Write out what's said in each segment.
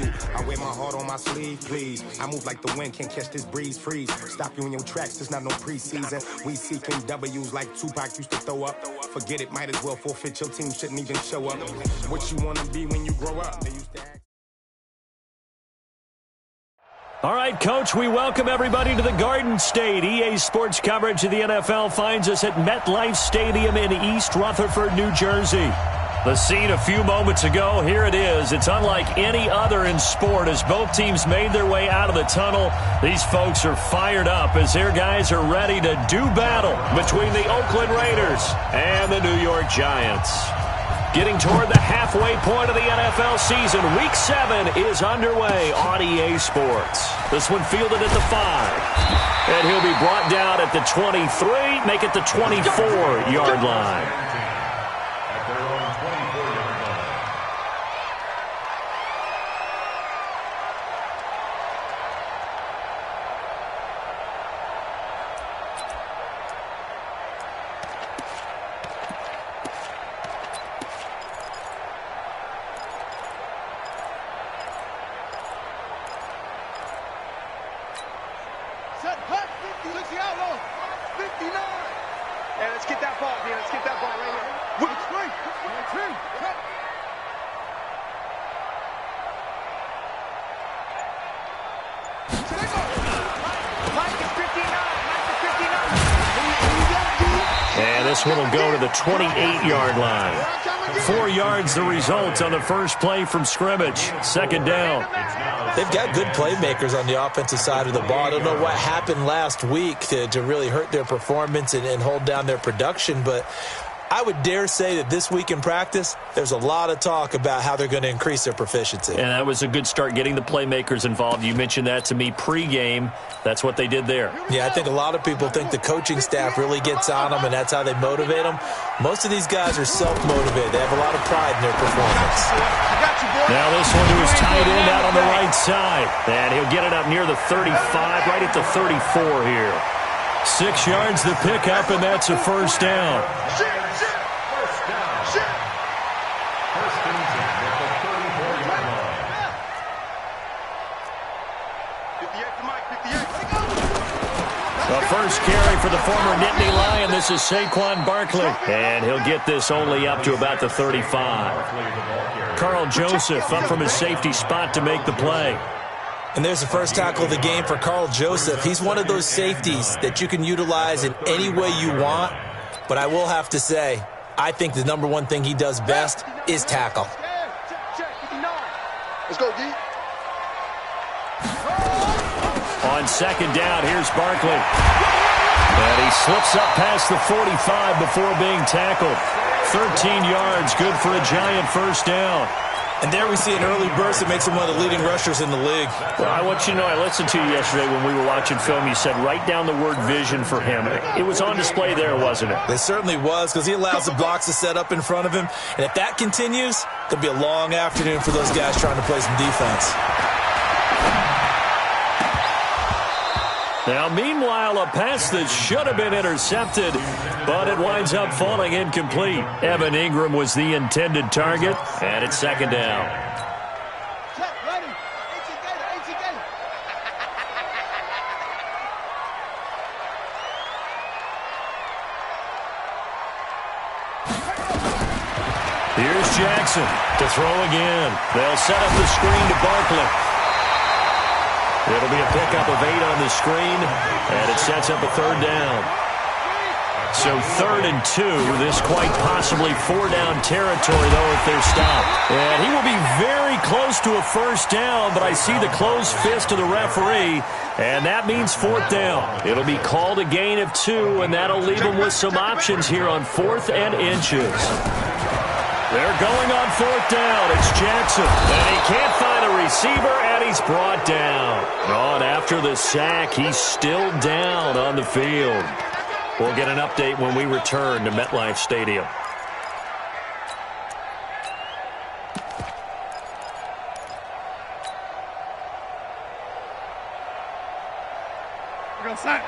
attitude. I wear my heart on my sleeve, please. I move like the wind, can't catch this breeze, freeze. Stop you in your tracks, there's not no preseason. We seeking W's like Tupac used to throw up. Forget it, might as well forfeit, your team shouldn't even show up. What you wanna be when you grow up? They used to ask. All right, Coach, we welcome everybody to the Garden State. EA Sports coverage of the NFL finds us at MetLife Stadium in East Rutherford, New Jersey. The scene a few moments ago, here it is. It's unlike any other in sport as both teams made their way out of the tunnel. These folks are fired up as their guys are ready to do battle between the Oakland Raiders and the New York Giants. Getting toward the halfway point of the NFL season, Week 7 is underway on EA Sports. This one fielded at the 5. And he'll be brought down at the 23, make it the 24-yard line. This one will go to the 28-yard line. 4 yards the result on the first play from scrimmage. Second down. They've got good playmakers on the offensive side of the ball. I don't know what happened last week to really hurt their performance and hold down their production, but I would dare say that this week in practice, there's a lot of talk about how they're going to increase their proficiency. And that was a good start, getting the playmakers involved. You mentioned that to me pregame. That's what they did there. Yeah, I think a lot of people think the coaching staff really gets on them, and that's how they motivate them. Most of these guys are self-motivated. They have a lot of pride in their performance. Now this one to his tight end out on the right side. And he'll get it up near the 35, right at the 34 here. 6 yards the pickup, and that's a first down. The first carry for the former Nittany Lion. This is Saquon Barkley. And he'll get this only up to about the 35. Carl Joseph up from his safety spot to make the play. And there's the first tackle of the game for Carl Joseph. He's one of those safeties that you can utilize in any way you want. But I will have to say, I think the number one thing he does best is tackle. Let's go, D. On second down, here's Barkley. And he slips up past the 45 before being tackled. 13 yards, good for a Giant first down. And there we see an early burst that makes him one of the leading rushers in the league. Well, I want you to know, I listened to you yesterday when we were watching film. You said write down the word vision for him. It was on display there, wasn't it? It certainly was, because he allows the blocks to set up in front of him. And if that continues, it could be a long afternoon for those guys trying to play some defense. Now, meanwhile, a pass that should have been intercepted, but it winds up falling incomplete. Evan Ingram was the intended target, and it's second down. Here's Jackson to throw again. They'll set up the screen to Barkley. It'll be a pickup of 8 on the screen, and it sets up a third down. So 3rd and 2, this quite possibly 4-down territory, though, if they're stopped. And he will be very close to a first down, but I see the closed fist of the referee, and that means 4th down. It'll be called a gain of 2, and that'll leave them with some options here on 4th and inches. They're going on 4th down. It's Jackson. And he can't find a receiver, and he's brought down. And after the sack, he's still down on the field. We'll get an update when we return to MetLife Stadium. We're going to sign.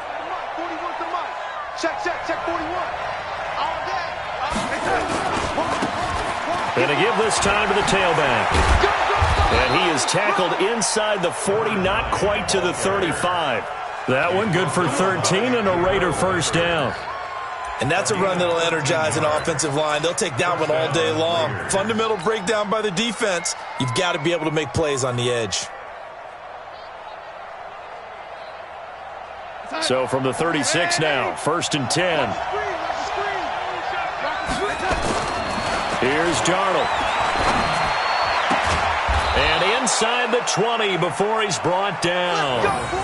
41 to Mike. Check 41. All day. Going to give this time to the tailback. And he is tackled inside the 40, not quite to the 35. That one good for 13 and a Raider first down. And that's a run that'll energize an offensive line. They'll take that one all day long. Fundamental breakdown by the defense. You've got to be able to make plays on the edge. So from the 36 now, 1st and 10. Here's Darnold. And inside the 20 before he's brought down.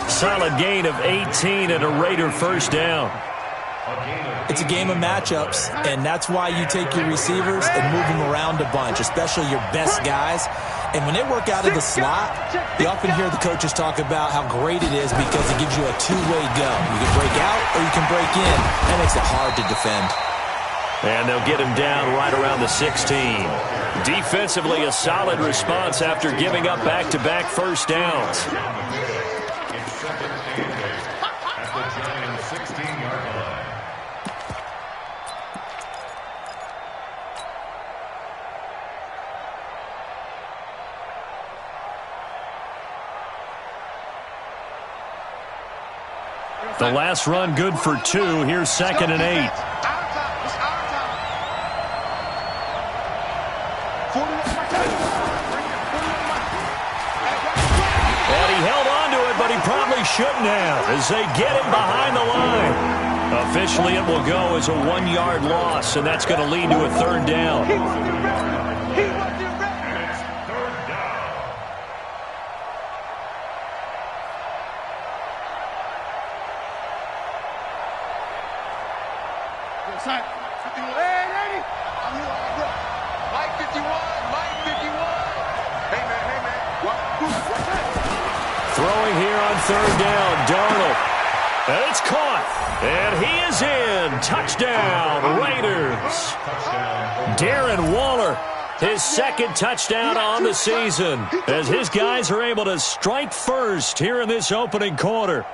Solid gain of 18 and a Raider first down. It's a game of matchups, and that's why you take your receivers and move them around a bunch, especially your best guys. And when they work out of the slot, you often hear the coaches talk about how great it is because it gives you a two-way go. You can break out or you can break in. That makes it hard to defend. And they'll get him down right around the 16. Defensively, a solid response after giving up back-to-back first downs. The last run good for 2. Here's 2nd and 8. And he held on to it, but he probably shouldn't have as they get him behind the line. Officially, it will go as a 1-yard loss, and that's going to lead to a 3rd down. he wasn't ready. Son, 51. Hey, Randy. I'm here, bro. Mike 51. Mike 51. Hey, man. What's that? Throwing here on 3rd down, Darnold. And it's caught. And he is in. Touchdown, Raiders. Darren Waller, his 2nd touchdown on the season as his guys are able to strike first here in this opening quarter.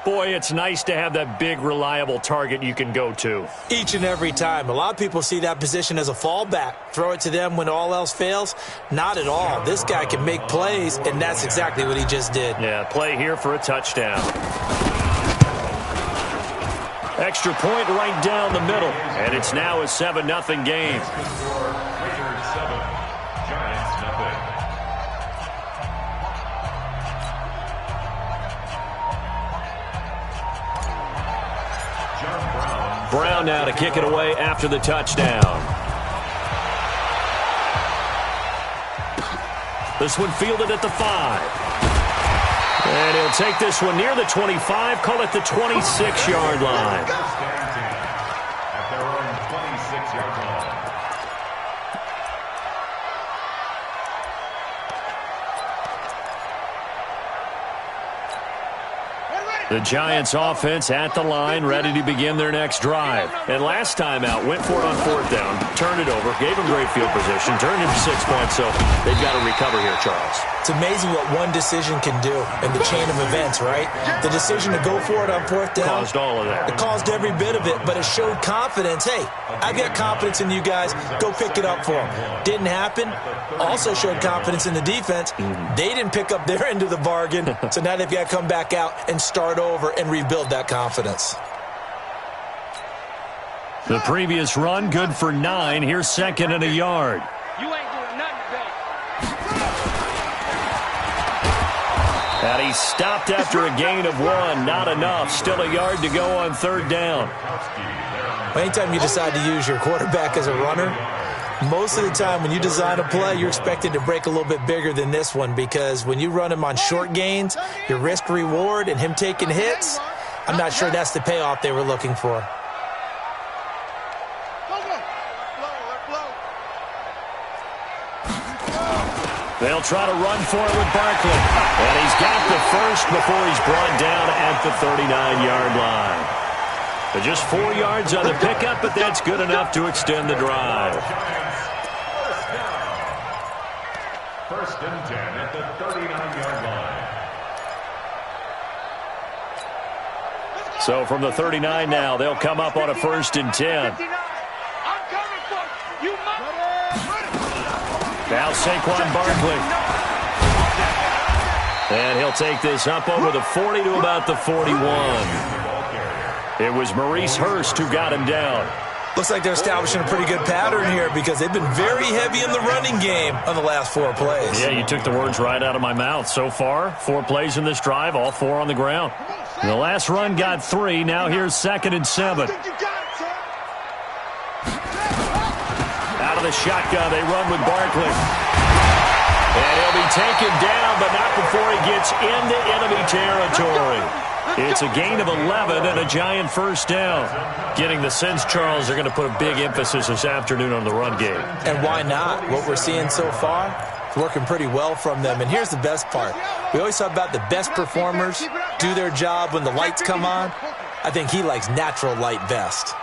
Boy, it's nice to have that big, reliable target you can go to. Each and every time. A lot of people see that position as a fallback. Throw it to them when all else fails. Not at all. This guy can make plays, and that's exactly what he just did. Yeah, play here for a touchdown. Extra point right down the middle, and it's now a 7-0 game. Brown now to kick it away after the touchdown. This one fielded at the 5. And he'll take this one near the 25, call it the 26-yard line. At their own 26-yard line. The Giants offense at the line, ready to begin their next drive. And last time out, went for it on 4th down, turned it over, gave them great field position, turned into 6 points, so they've got to recover here, Charles. It's amazing what one decision can do in the chain of events, right? The decision to go for it on 4th down. Caused all of that. It caused every bit of it, but it showed confidence. Hey, I've got confidence in you guys. Go pick it up for them. Didn't happen. Also showed confidence in the defense. They didn't pick up their end of the bargain, so now they've got to come back out and start over and rebuild that confidence. The previous run, good for 9. Here's 2nd and a yard. You ain't doing nothing today. And he stopped after a gain of 1. Not enough. Still a yard to go on 3rd down. Anytime you decide to use your quarterback as a runner, most of the time when you design a play, you're expected to break a little bit bigger than this one because when you run him on short gains, your risk-reward and him taking hits, I'm not sure that's the payoff they were looking for. They'll try to run for it with Barkley. And he's got the first before he's brought down at the 39-yard line. But just 4 yards on the pickup, but that's good enough to extend the drive. First and 10 at the 39-yard line. So from the 39 now, they'll come up on a 1st and 10. Now Saquon Barkley. And he'll take this up over the 40 to about the 41. It was Maurice Hurst who got him down. Looks like they're establishing a pretty good pattern here because they've been very heavy in the running game on the last 4 plays. Yeah, you took the words right out of my mouth. So far, 4 plays in this drive, all 4 on the ground. The last run got 3. Now here's 2nd and 7. Out of the shotgun, they run with Barkley. And he'll be taken down, but not before he gets into enemy territory. It's a gain of 11 and a giant first down. Getting the sense, Charles, they're going to put a big emphasis this afternoon on the run game. And why not? What we're seeing so far, it's working pretty well from them. And here's the best part. We always talk about the best performers do their job when the lights come on. I think he likes natural light vest.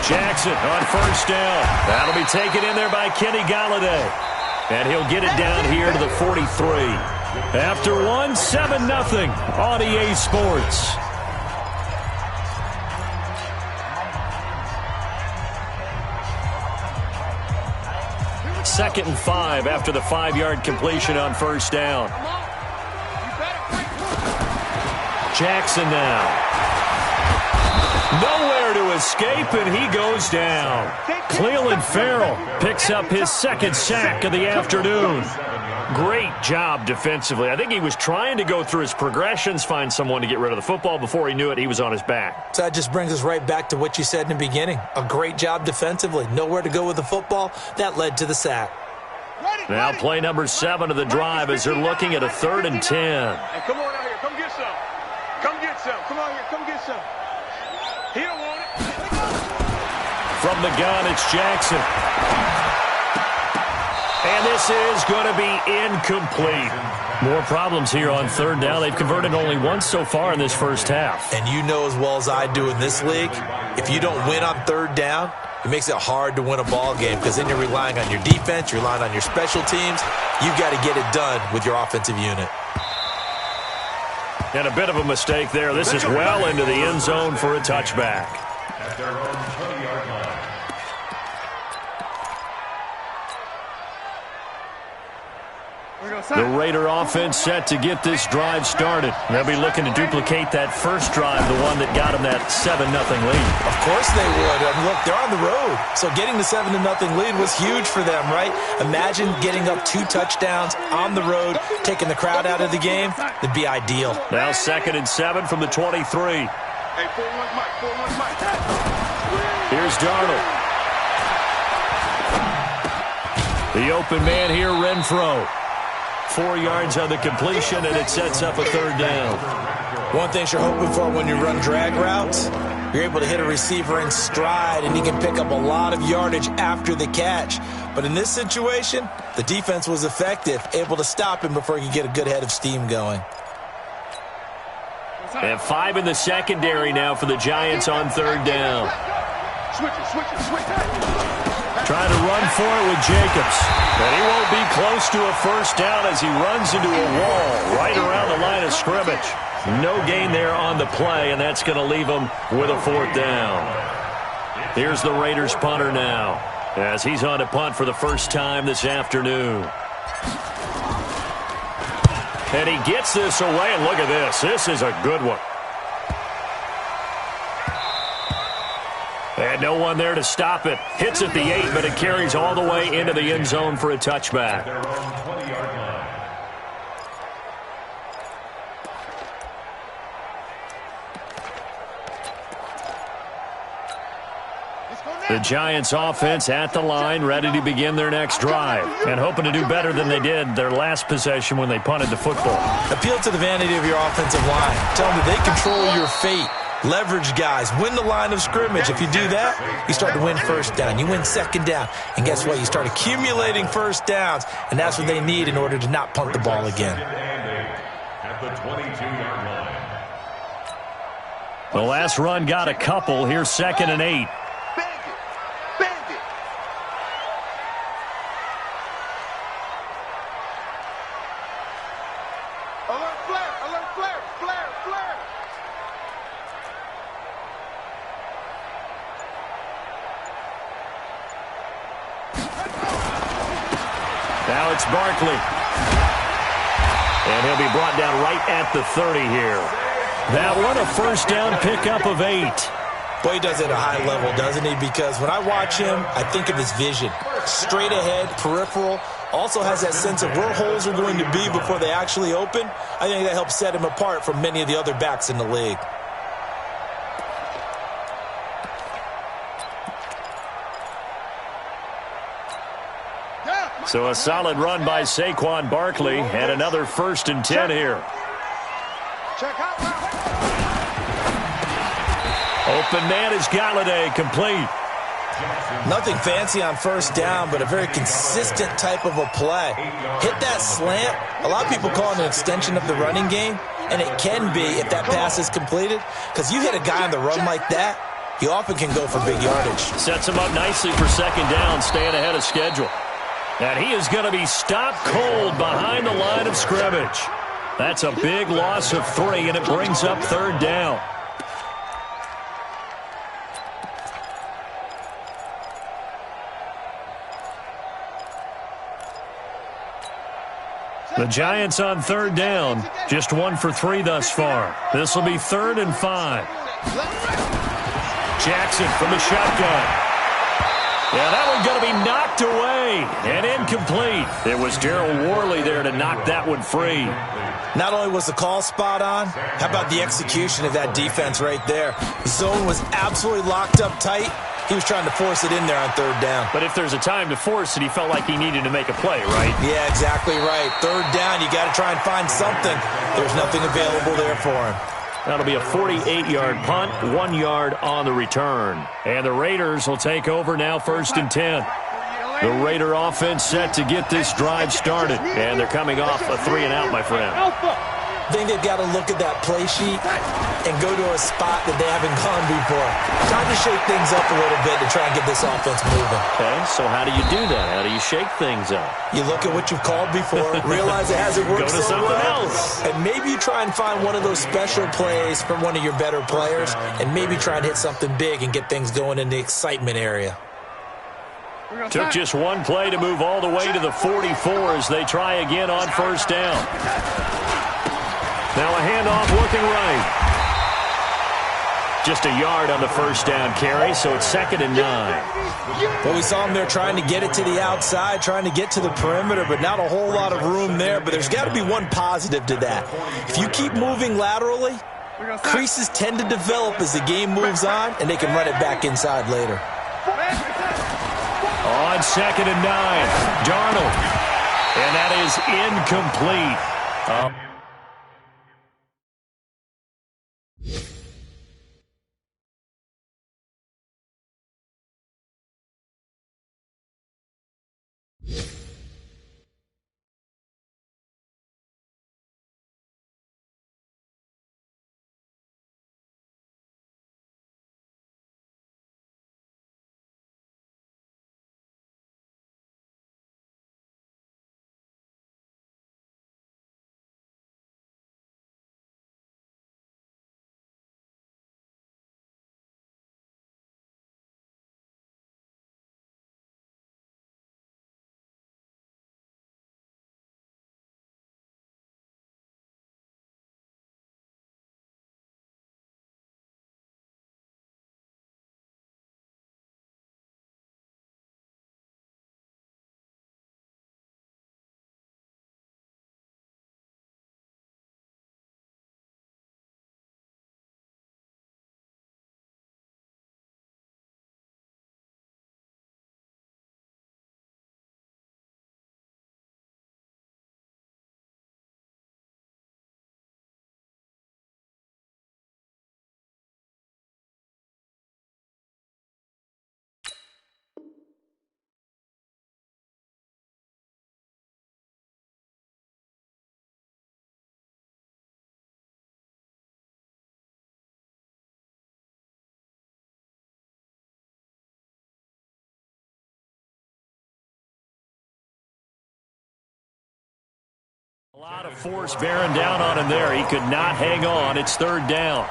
Jackson on first down. That'll be taken in there by Kenny Golladay. And he'll get it down here to the 43. After one, 7-0 on EA Sports. Second and 5 after the 5-yard completion on first down. Jackson now. Nowhere to escape, and he goes down. Cleveland Farrell picks up his 2nd sack of the afternoon. Great job defensively. I think he was trying to go through his progressions, find someone to get rid of the football. Before he knew it, he was on his back. So that just brings us right back to what you said in the beginning. A great job defensively. Nowhere to go with the football. That led to the sack. Now play number 7 of the drive as they're looking at a 3rd and 10. Hey, come on out here. Come get some. Come get some. Come on here. Come get some. He don't want it. From the gun, it's Jackson. And this is going to be incomplete. More problems here on 3rd down. They've converted only once so far in this first half. And you know as well as I do in this league, if you don't win on 3rd down, it makes it hard to win a ball game because then you're relying on your defense, you're relying on your special teams. You've got to get it done with your offensive unit. And a bit of a mistake there. This is well into the end zone for a touchback. At their own 20-yard line. The Raider offense set to get this drive started. They'll be looking to duplicate that first drive, the one that got them that 7-0 lead. Of course they would. I mean, look, they're on the road. So getting the 7-0 lead was huge for them, right? Imagine getting up 2 touchdowns on the road, taking the crowd out of the game. It'd be ideal. Now 2nd and 7 from the 23. Hey, 4-1 Mike. 4-1 Mike. Here's Darnold. The open man here, Renfro. 4 yards on the completion, and it sets up a 3rd down. One thing you're hoping for when you run drag routes, you're able to hit a receiver in stride, and he can pick up a lot of yardage after the catch. But in this situation, the defense was effective, able to stop him before he could get a good head of steam going. And 5 in the secondary now for the Giants on 3rd down. Switch it. Trying to run for it with Jacobs. And he won't be close to a first down as he runs into a wall right around the line of scrimmage. No gain there on the play, and that's going to leave him with a 4th down. Here's the Raiders punter now as he's on to punt for the first time this afternoon. And he gets this away, and look at this. This is a good one. And no one there to stop it. Hits at the 8, but it carries all the way into the end zone for a touchback. Their own 20-yard line. The Giants offense at the line, ready to begin their next drive, and hoping to do better than they did their last possession when they punted the football. Appeal to the vanity of your offensive line. Tell them that they control your fate. Leverage guys. Win the line of scrimmage. If you do that, you start to win first down. You win 2nd down. And guess what? You start accumulating first downs, and that's what they need in order to not punt the ball again. At the 22-yard line. The last run got a couple. Here's 2nd and 8. Now it's Barkley. And he'll be brought down right at the 30 here. That one, a first down pickup of 8. Boy, he does it at a high level, doesn't he? Because when I watch him, I think of his vision. Straight ahead, peripheral. Also has that sense of where holes are going to be before they actually open. I think that helps set him apart from many of the other backs in the league. So a solid run by Saquon Barkley and another 1st and 10 here. Open man is Galladay, complete. Nothing fancy on first down, but a very consistent type of a play. Hit that slant. A lot of people call it an extension of the running game, and it can be if that pass is completed, because you hit a guy on the run like that, he often can go for big yardage. Sets him up nicely for 2nd down, staying ahead of schedule. And he is going to be stopped cold behind the line of scrimmage. That's a big loss of 3, and it brings up 3rd down. The Giants on 3rd down, just 1 for 3 thus far. This will be 3rd and 5. Jackson from the shotgun. Yeah, that one's going to be knocked away and incomplete. It was Darryl Worley there to knock that one free. Not only was the call spot on, how about the execution of that defense right there? The zone was absolutely locked up tight. He was trying to force it in there on 3rd down. But if there's a time to force it, he felt like he needed to make a play, right? Yeah, exactly right. 3rd down, you got to try and find something. There's nothing available there for him. That'll be a 48-yard punt, 1 yard on the return. And the Raiders will take over now, 1st and 10. The Raider offense set to get this drive started. And they're coming off a 3-and-out, my friend. I think they've got to look at that play sheet and go to a spot that they haven't gone before. Time to shake things up a little bit to try and get this offense moving. Okay, so how do you do that? How do you shake things up? You look at what you've called before, realize it hasn't worked Go to so something well, else. and maybe you try and find one of those special plays from one of your better players, and maybe try and hit something big and get things going in the excitement area. Took just 1 play to move all the way to the 44 as they try again on 1st down. Now a handoff looking right. Just a yard on the 1st down carry, so it's 2nd and 9. Well, we saw him there trying to get it to the outside, trying to get to the perimeter, but not a whole lot of room there. But there's got to be one positive to that. If you keep moving laterally, creases tend to develop as the game moves on, and they can run it back inside later. On 2nd and 9, Darnold. And that is incomplete. A lot of force bearing down on him there. He could not hang on. It's 3rd down.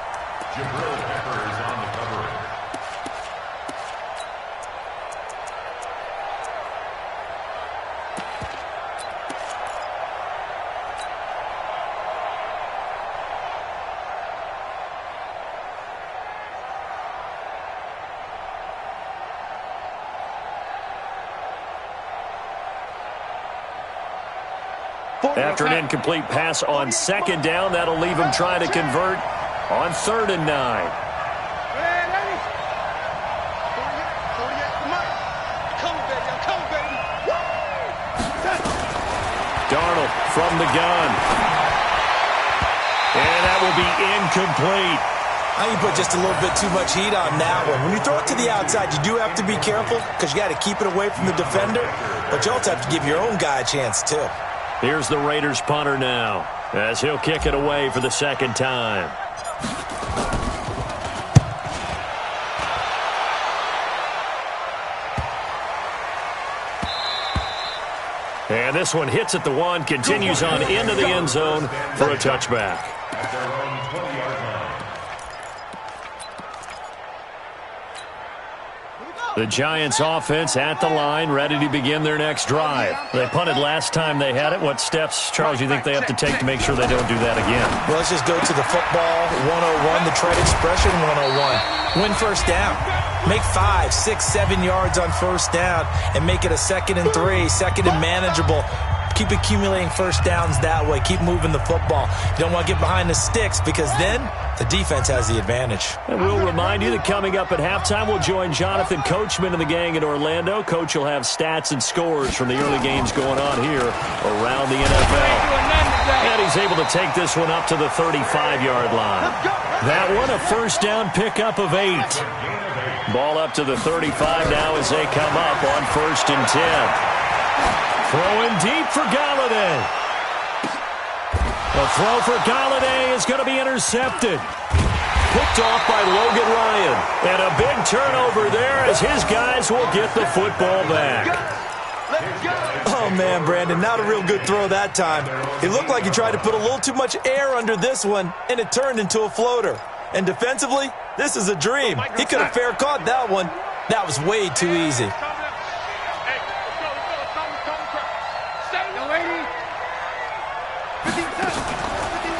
Jabril Peppers on the coverage. After an incomplete pass on second down, that'll leave him trying to convert on 3rd and 9. Darnold from the gun. And that will be incomplete. I think you put just a little bit too much heat on that one. When you throw it to the outside, you do have to be careful because you got to keep it away from the defender. But you also have to give your own guy a chance, too. Here's the Raiders punter now as he'll kick it away for the second time. And this one hits at the 1, continues on into the end zone for a touchback. At their own 20-yard line. The Giants offense at the line, ready to begin their next drive. They punted last time they had it. What steps, Charles, you think they have to take to make sure they don't do that again? Well, let's just go to the football 101, the trade expression 101. Win first down. Make 5, 6, 7 yards on first down and make it a 2nd and 3, 2nd and manageable. Keep accumulating first downs that way. Keep moving the football. You don't want to get behind the sticks because then the defense has the advantage. And we'll remind you that coming up at halftime, we'll join Jonathan Coachman and the gang in Orlando. Coach will have stats and scores from the early games going on here around the NFL. And he's able to take this one up to the 35-yard line. That one, a first down pickup of 8. Ball up to the 35 now as they come up on 1st and 10. Throwing deep for Galladay. The throw for Galladay is going to be intercepted. Picked off by Logan Ryan. And a big turnover there as his guys will get the football back. Oh, man, Brandon, not a real good throw that time. It looked like he tried to put a little too much air under this one, and it turned into a floater. And defensively, this is a dream. He could have fair caught that one. That was way too easy.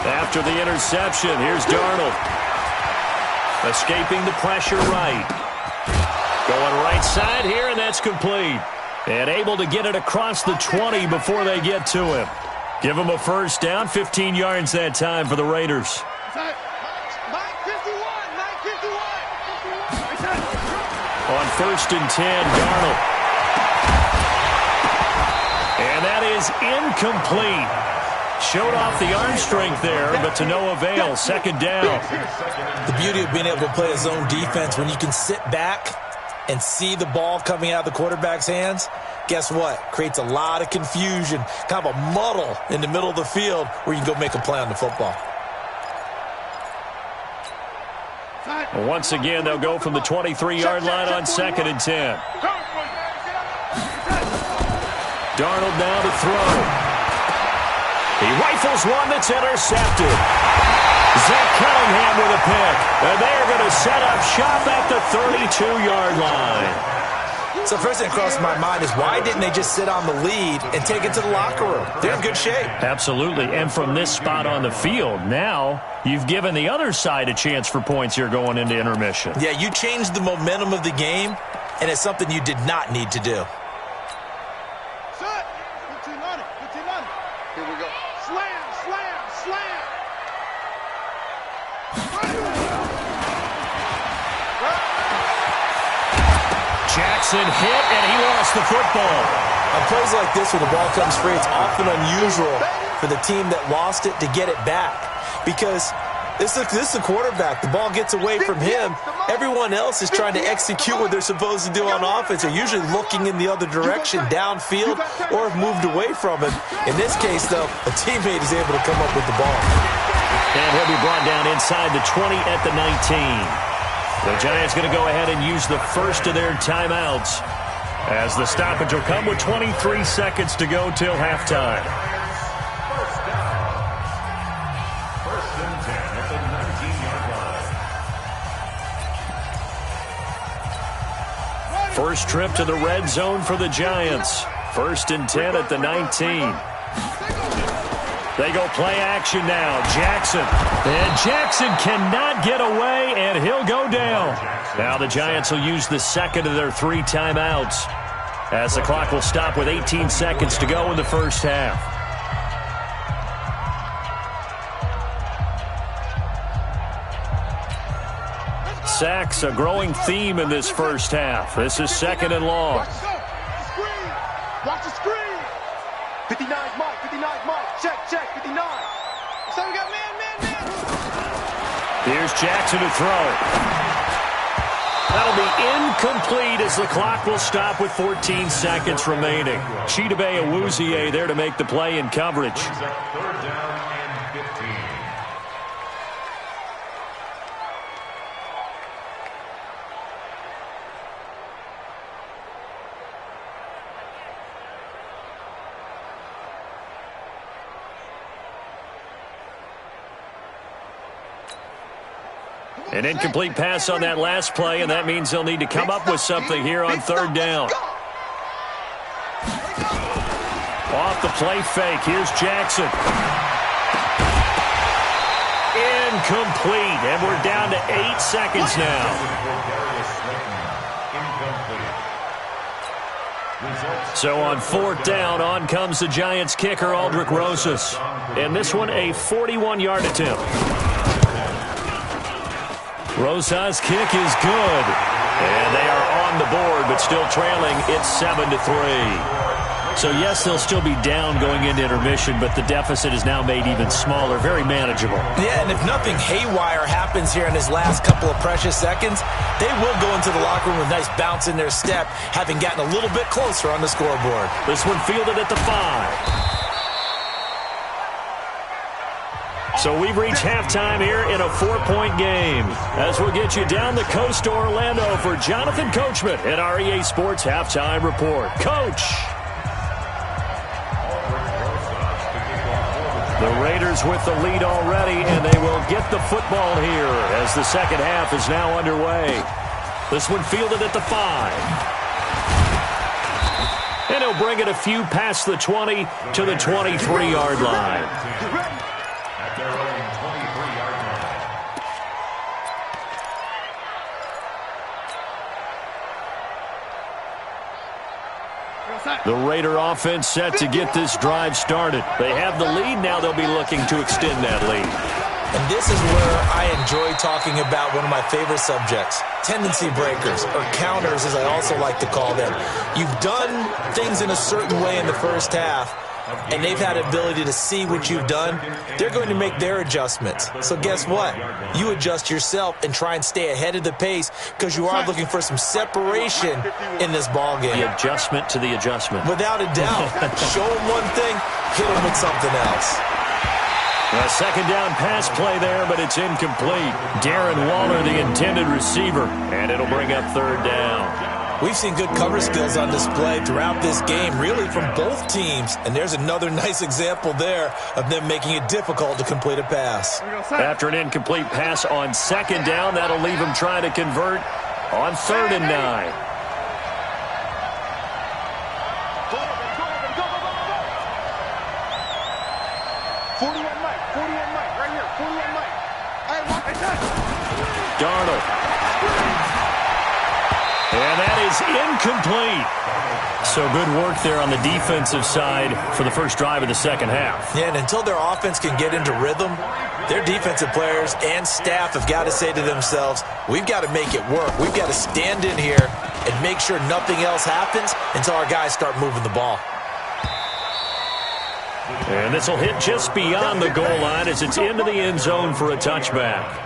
After the interception, here's Darnold. Escaping the pressure right. Going right side here, and that's complete. And able to get it across the 20 before they get to him. Give him a first down, 15 yards that time for the Raiders. On 1st and 10, Darnold. And that is incomplete. Showed off the arm strength there, but to no avail. 2nd down. The beauty of being able to play a zone defense, when you can sit back and see the ball coming out of the quarterback's hands, guess what? Creates a lot of confusion, kind of a muddle in the middle of the field where you can go make a play on the football. Once again, they'll go from the 23-yard line on 2nd and 10. Darnold now to throw. He rifles one that's intercepted. Zach Cunningham with a pick. And they're going to set up shop at the 32-yard line. So first thing that crossed my mind is why didn't they just sit on the lead and take it to the locker room? They're in good shape. Absolutely. And from this spot on the field, now you've given the other side a chance for points here going into intermission. Yeah, you changed the momentum of the game, and it's something you did not need to do. Here we go. Slam, slam, slam. Jackson hit, and he lost the football. On plays like this, when the ball comes free, it's often unusual for the team that lost it to get it back. Because this is a quarterback. The ball gets away from him. Everyone else is trying to execute what they're supposed to do on offense. They're usually looking in the other direction, downfield, or have moved away from it. In this case, though, a teammate is able to come up with the ball. And he'll be brought down inside the 20 at the 19. The Giants going to go ahead and use the first of their timeouts as the stoppage will come with 23 seconds to go till halftime. First and 10 at the 19-yard line. First trip to the red zone for the Giants. 1st and 10 at the 19. They go play action now. Jackson. And Jackson cannot get away, and he'll go down. Now the Giants will use the second of their 3 timeouts as the clock will stop with 18 seconds to go in the first half. sacks, a growing theme in this first half. This is 2nd and long. Watch the screen. Watch the screen. 59's Mike. 59's Mike. Check. 59. So we got man. Here's Jackson to throw. That'll be incomplete as the clock will stop with 14 seconds remaining. Chidobe Awuzie there to make the play in coverage. Brings up 3rd down and 15. An incomplete pass on that last play, and that means they'll need to come up with something here on 3rd down. Off the play fake. Here's Jackson. Incomplete, and we're down to 8 seconds now. So on 4th down, on comes the Giants kicker, Aldrick Rosas. And this one, a 41-yard attempt. Rosas' kick is good. And they are on the board, but still trailing. It's 7-3. So, yes, they'll still be down going into intermission, but the deficit is now made even smaller, very manageable. Yeah, and if nothing haywire happens here in his last couple of precious seconds, they will go into the locker room with a nice bounce in their step, having gotten a little bit closer on the scoreboard. This one fielded at the 5. So we've reached halftime here in a 4-point game. As we'll get you down the coast to Orlando for Jonathan Coachman at our EA Sports Halftime Report. Coach! The Raiders with the lead already, and they will get the football here as the second half is now underway. This one fielded at the 5. And he'll bring it a few past the 20 to the 23-yard line. At their own 23-yard line. The Raider offense set to get this drive started. They have the lead. Now they'll be looking to extend that lead. And this is where I enjoy talking about one of my favorite subjects, tendency breakers, or counters as I also like to call them. You've done things in a certain way in the first half, and they've had the ability to see what you've done. They're going to make their adjustments. So guess what? You adjust yourself and try and stay ahead of the pace because you are looking for some separation in this ball game. The adjustment to the adjustment. Without a doubt. Show them one thing, hit them with something else. A second down pass play there, but it's incomplete. Darren Waller, the intended receiver, and it'll bring up 3rd down. We've seen good cover skills on display throughout this game, really from both teams. And there's another nice example there of them making it difficult to complete a pass. After an incomplete pass on 2nd down, that'll leave them trying to convert on 3rd and 9. Darnold. And that is incomplete. So good work there on the defensive side for the first drive of the second half. Yeah, and until their offense can get into rhythm, their defensive players and staff have got to say to themselves, we've got to make it work. We've got to stand in here and make sure nothing else happens until our guys start moving the ball. And this will hit just beyond the goal line as it's into the end zone for a touchback.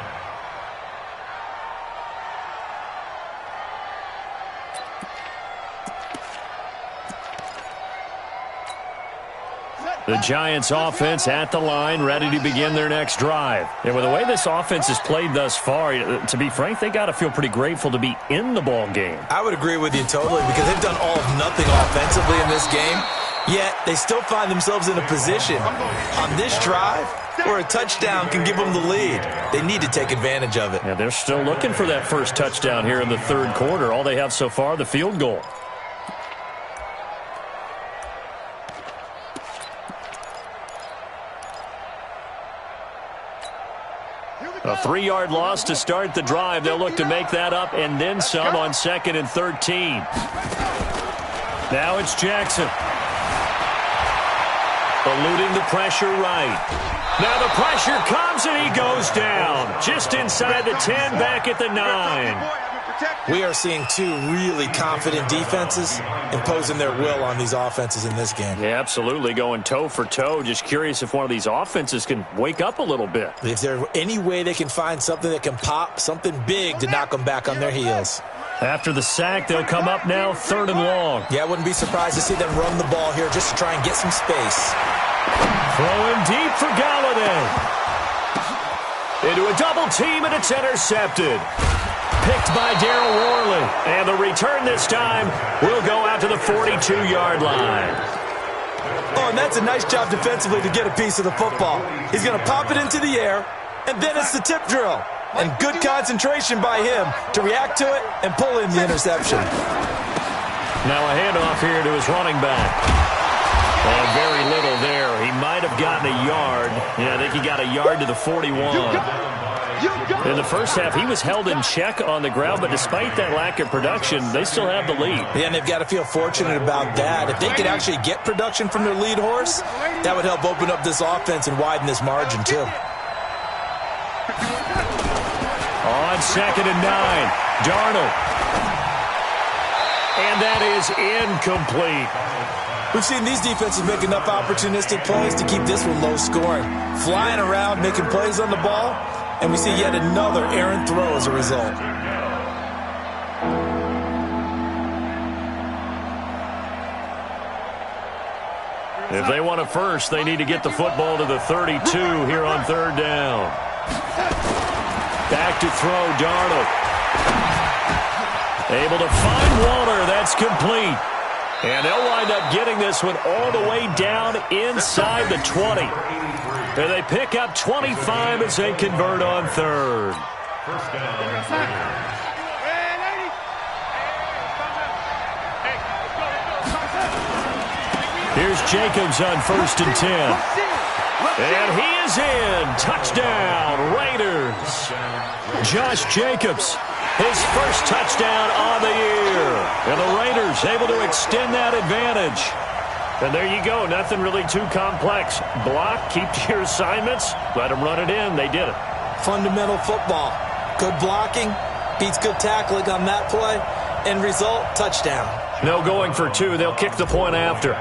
The Giants offense at the line, ready to begin their next drive. And with the way this offense has played thus far, to be frank, they got to feel pretty grateful to be in the ball game. I would agree with you totally because they've done all of nothing offensively in this game, yet they still find themselves in a position on this drive where a touchdown can give them the lead. They need to take advantage of it. Yeah, they're still looking for that first touchdown here in the third quarter. All they have so far, the field goal. A 3-yard loss to start the drive. They'll look to make that up and then some on 2nd and 13. Now it's Jackson. eluding the pressure right. Now the pressure comes and he goes down. Just inside the 10, back at the 9. We are seeing two really confident defenses imposing their will on these offenses in this game. Yeah, absolutely, going toe for toe. Just curious if one of these offenses can wake up a little bit. If there's any way they can find something that can pop, something big to knock them back on their heels. After the sack, they'll come up now 3rd and long. Yeah, I wouldn't be surprised to see them run the ball here just to try and get some space. Throwing deep for Galladay. Into a double team, and it's intercepted. Picked by Darryl Worley. And the return this time will go out to the 42-yard line. Oh, and that's a nice job defensively to get a piece of the football. He's going to pop it into the air, and then it's the tip drill. And good concentration by him to react to it and pull in the interception. Now a handoff here to his running back. And very little there. He might have gotten a yard. Yeah, I think he got a yard to the 41. In the first half, he was held in check on the ground, but despite that lack of production, they still have the lead. Yeah, and they've got to feel fortunate about that. If they could actually get production from their lead horse, that would help open up this offense and widen this margin, too. On 2nd and 9, Darnold. And that is incomplete. We've seen these defenses make enough opportunistic plays to keep this one low scoring. Flying around, making plays on the ball, and we see yet another errant throw as a result. If they want a first, they need to get the football to the 32 here on 3rd down. Back to throw, Darnold. Able to find Waller. That's complete. And they'll wind up getting this one all the way down inside the 20. And they pick up 25 as they convert on 3rd. First down. Here's Jacobs on 1st and 10. And he is in. Touchdown, Raiders. Josh Jacobs, his first touchdown on the year. And the Raiders able to extend that advantage. And there you go. Nothing really too complex. Block, keep to your assignments, let them run it in. They did it. Fundamental football. Good blocking, beats good tackling on that play. End result, touchdown. No going for 2. They'll kick the point after.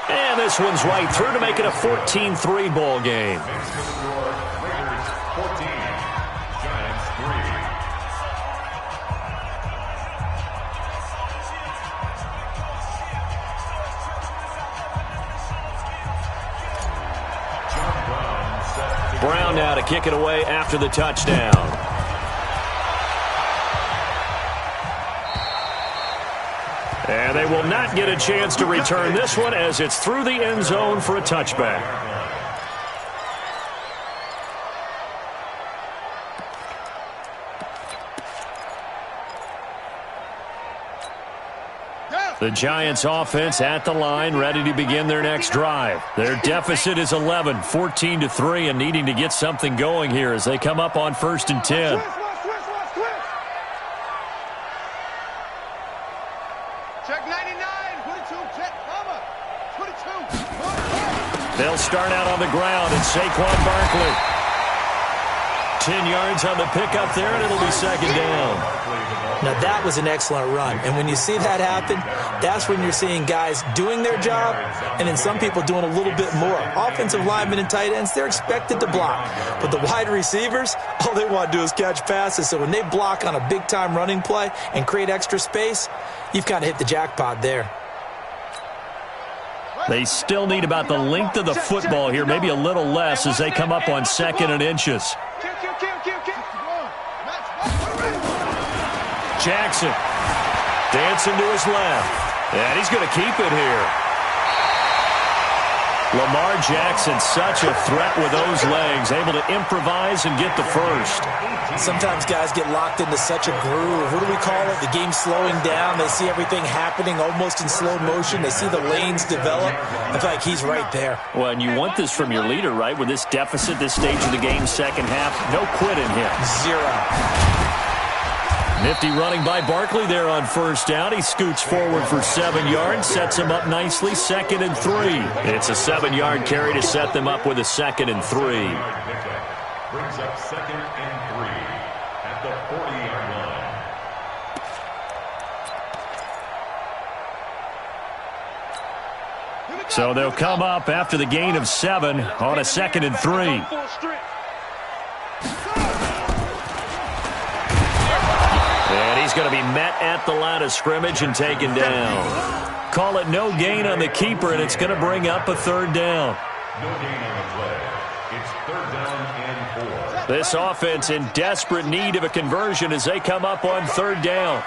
And this one's right through to make it a 14-3 ball game. Raiders 14, Giants 3. Brown now to kick it away after the touchdown. And they will not get a chance to return this one as it's through the end zone for a touchback. The Giants offense at the line, ready to begin their next drive. Their deficit is 11, 14-3, and needing to get something going here as they come up on 1st and 10. Check 99, 22, check, Mama, 22. They'll start out on the ground, and Saquon Barkley. 10 yards on the pickup there, and it'll be 2nd down. Now, that was an excellent run. And when you see that happen, that's when you're seeing guys doing their job and then some people doing a little bit more. Offensive linemen and tight ends, they're expected to block. But the wide receivers, all they want to do is catch passes. So when they block on a big-time running play and create extra space, you've kind of hit the jackpot there. They still need about the length of the football here, maybe a little less as they come up on 2nd and inches. Jackson dancing to his left, and he's going to keep it here. Lamar Jackson, such a threat with those legs, able to improvise and get the first. Sometimes guys get locked into such a groove. What do we call it? The game's slowing down. They see everything happening almost in slow motion. They see the lanes develop. I feel like he's right there. Well, and you want this from your leader, right? With this deficit, this stage of the game, second half, no quit in him. 0. Nifty running by Barkley there on first down. He scoots forward for 7 yards, sets him up nicely, 2nd and 3. It's a 7-yard carry to set them up with a 2nd and 3. Brings up 2nd and 3 at the 40-yard line. So they'll come up after the gain of 7 on a 2nd and 3. And he's going to be met at the line of scrimmage and taken down. Call it no gain on the keeper, and it's going to bring up a 3rd down. No gain on the play. It's 3rd down and 4. This offense in desperate need of a conversion as they come up on 3rd down.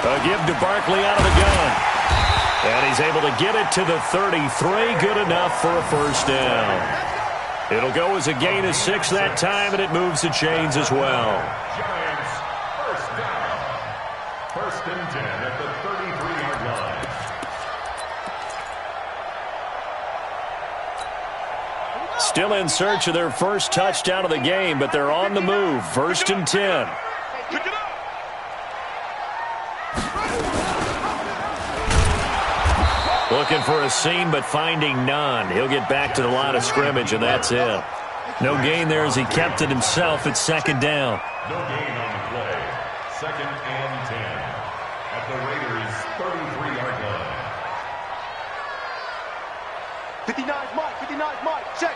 A give to Barkley out of the gun. And he's able to get it to the 33. Good enough for a 1st down. It'll go as a gain of 6 that time, and it moves the chains as well. Giants, 1st down. 1st and 10 at the 33-yard line. Still in search of their first touchdown of the game, but they're on the move. 1st and 10. Looking for a seam, but finding none. He'll get back to the line of scrimmage, and that's it. No gain there as he kept it himself at 2nd down. No gain on the play. 2nd and 10 at the Raiders' 33-yard line. 59's Mike. 59's Mike. Check.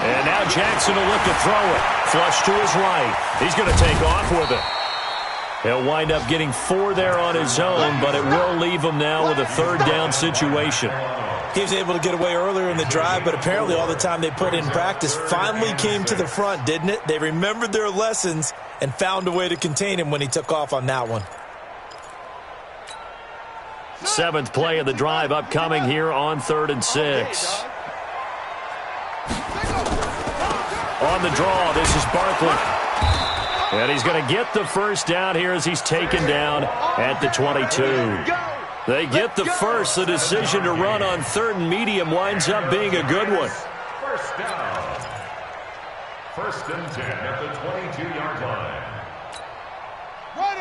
And now Jackson will look to throw it. Flush to his right. He's going to take off with it. He'll wind up getting 4 there on his own, but it will leave him now with a 3rd down situation. He was able to get away earlier in the drive, but apparently all the time they put in practice finally came to the front, didn't it? They remembered their lessons and found a way to contain him when he took off on that one. 7th play of the drive upcoming here on 3rd and 6. On the draw, this is Barkley. And he's going to get the 1st down here as he's taken down at the 22. They get the 1st. The decision to run on 3rd and medium winds up being a good one. 1st down. 1st and 10 at the 22-yard line.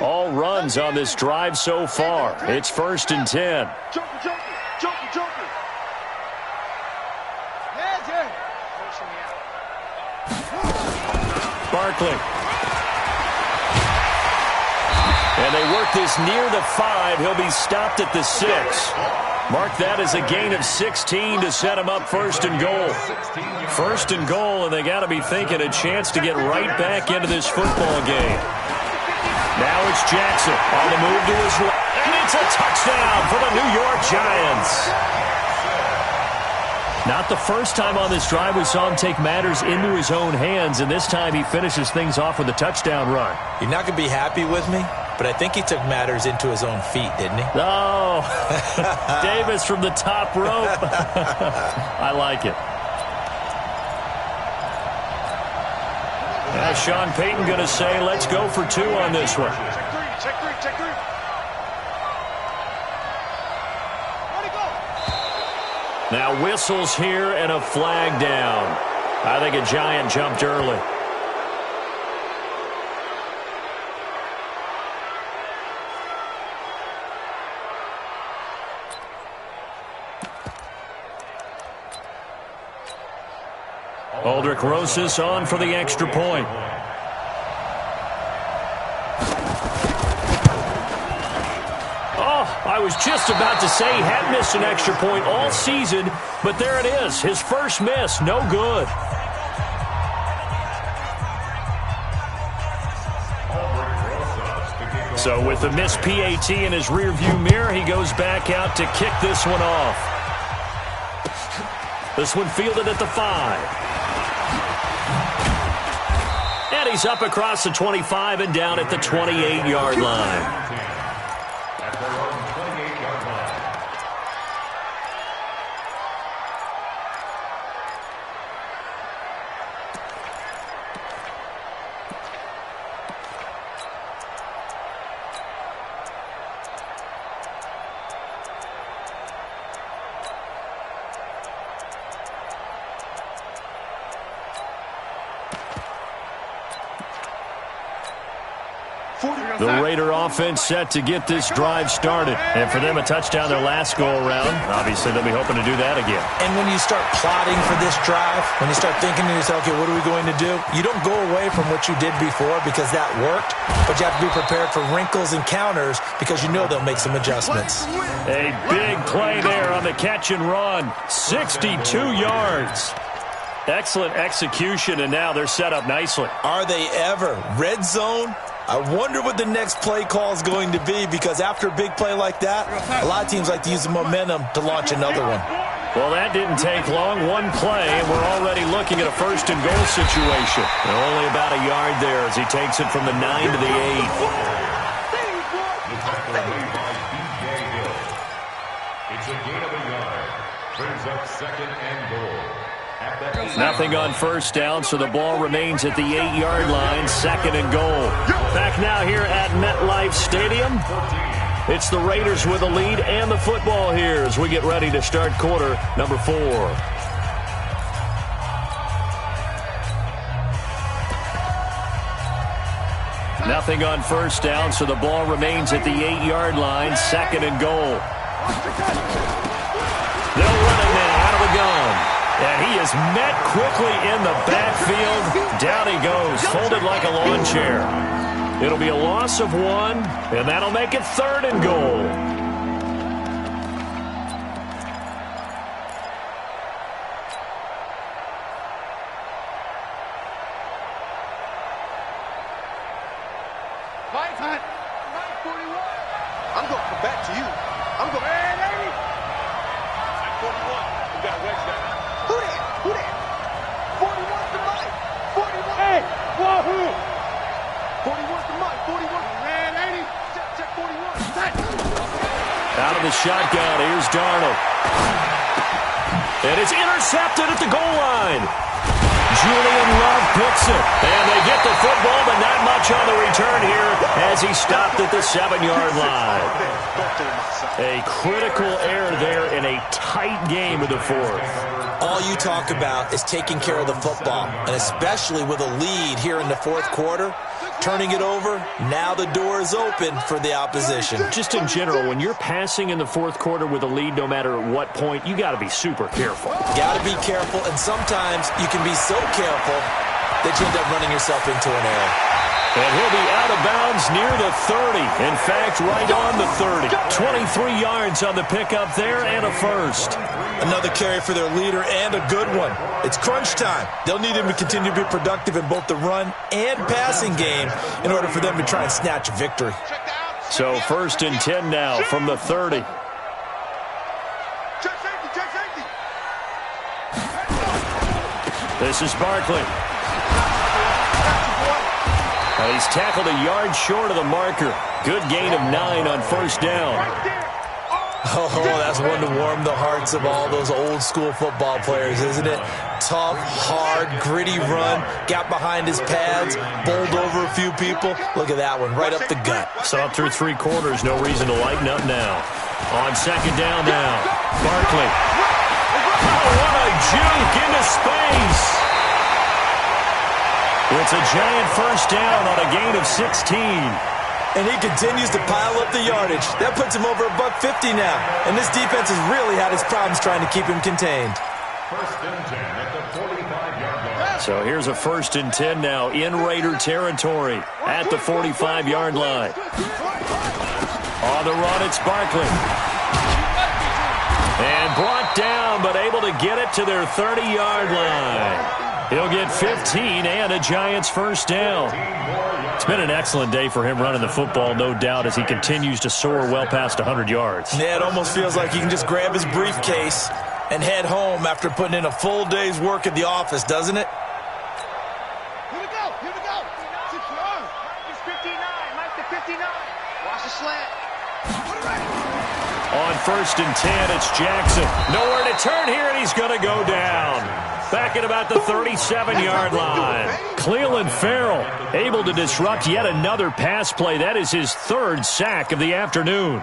All runs on this drive so far. It's 1st and 10. Joker. Barkley. And they work this near the 5. He'll be stopped at the 6. Mark that as a gain of 16 to set him up 1st and goal. 1st and goal, and they got to be thinking a chance to get right back into this football game. Now it's Jackson on the move to his right. And it's a touchdown for the New York Giants. Not the first time on this drive we saw him take matters into his own hands, and this time he finishes things off with a touchdown run. You're not going to be happy with me, but I think he took matters into his own feet, didn't he? Oh, Davis from the top rope. I like it. Now Sean Payton going to say, let's go for 2 on this one. Check three. Now whistles here and a flag down. I think a Giant jumped early. Aldrich Rosas on for the extra point. I was just about to say he had missed an extra point all season, but there it is. His first miss, no good. So with the missed PAT in his rearview mirror, he goes back out to kick this one off. This one fielded at the 5. And he's up across the 25 and down at the 28-yard line. The Raider offense set to get this drive started. And for them, a touchdown their last go-around. Obviously, they'll be hoping to do that again. And when you start plotting for this drive, when you start thinking to yourself, okay, what are we going to do? You don't go away from what you did before because that worked, but you have to be prepared for wrinkles and counters because you know they'll make some adjustments. A big play there on the catch and run. 62 yards. Excellent execution, and now they're set up nicely. Are they ever? Red zone? I wonder what the next play call is going to be, because after a big play like that, a lot of teams like to use the momentum to launch another one. Well, that didn't take long. One play, and we're already looking at a first-and-goal situation. And only about a yard there as he takes it from the 9 to the 8. It's a gain of a yard. Brings up second and goal. Nothing on first down, so the ball remains at the 8-yard line, second and goal. Back now here at MetLife Stadium. It's the Raiders with the lead and the football here as we get ready to start quarter number 4. Nothing on first down, so the ball remains at the 8-yard line, second and goal. They'll run it now out of the gun. And he is met quickly in the backfield. Down he goes, folded like a lawn chair. It'll be a loss of 1, and that'll make it third and goal. I'm going to come back to you. I'm going to... 41. We got to wedge that. Who that? 41's the mic. 41. Hey, wahoo. 41's the mic. 41. Man, 80. Check 41. Out of the shotgun, here's Darnold. And it's intercepted at the goal line. Julian Love picks it. And they get the football, but not much on the return here as he stopped at the 7-yard line. A critical error there in a tight game of the fourth. All you talk about is taking care of the football, and especially with a lead here in the fourth quarter, turning it over, now the door is open for the opposition. Just in general, when you're passing in the fourth quarter with a lead, no matter at what point, you got to be super careful. Got to be careful, and sometimes you can be so careful that you end up running yourself into an error. And he'll be out of bounds near the 30. In fact, right on the 30. 23 yards on the pickup there and a first. Another carry for their leader and a good one. It's crunch time. They'll need him to continue to be productive in both the run and passing game in order for them to try and snatch a victory. So first and 10 now from the 30. This is Barkley. He's tackled a yard short of the marker. Good gain of 9 on first down. Oh, that's one to warm the hearts of all those old school football players, isn't it? Tough, hard, gritty run, got behind his pads, bowled over a few people. Look at that one, right up the gut. Saw it through 3 quarters, no reason to lighten up now. On second down now, Barkley. Oh, what a juke into space. It's a giant first down on a gain of 16. And he continues to pile up the yardage. That puts him over $150 now. And this defense has really had its problems trying to keep him contained. First and 10 at the 45-yard line. So here's a first and 10 now in Raider territory at the 45-yard line. On the run, it's Barkley. And brought down, but able to get it to their 30-yard line. He'll get 15 and a Giants first down. It's been an excellent day for him running the football, no doubt, as he continues to soar well past 100 yards. Yeah, it almost feels like he can just grab his briefcase and head home after putting in a full day's work at the office, doesn't it? Here we go. 6-yard. Mike is 59. Mike to 59. Watch the slant. On first and 10, it's Jackson. Nowhere to turn here, and he's going to go down. Back at about the 37-yard line. Clelin Ferrell able to disrupt yet another pass play. That is his 3rd sack of the afternoon.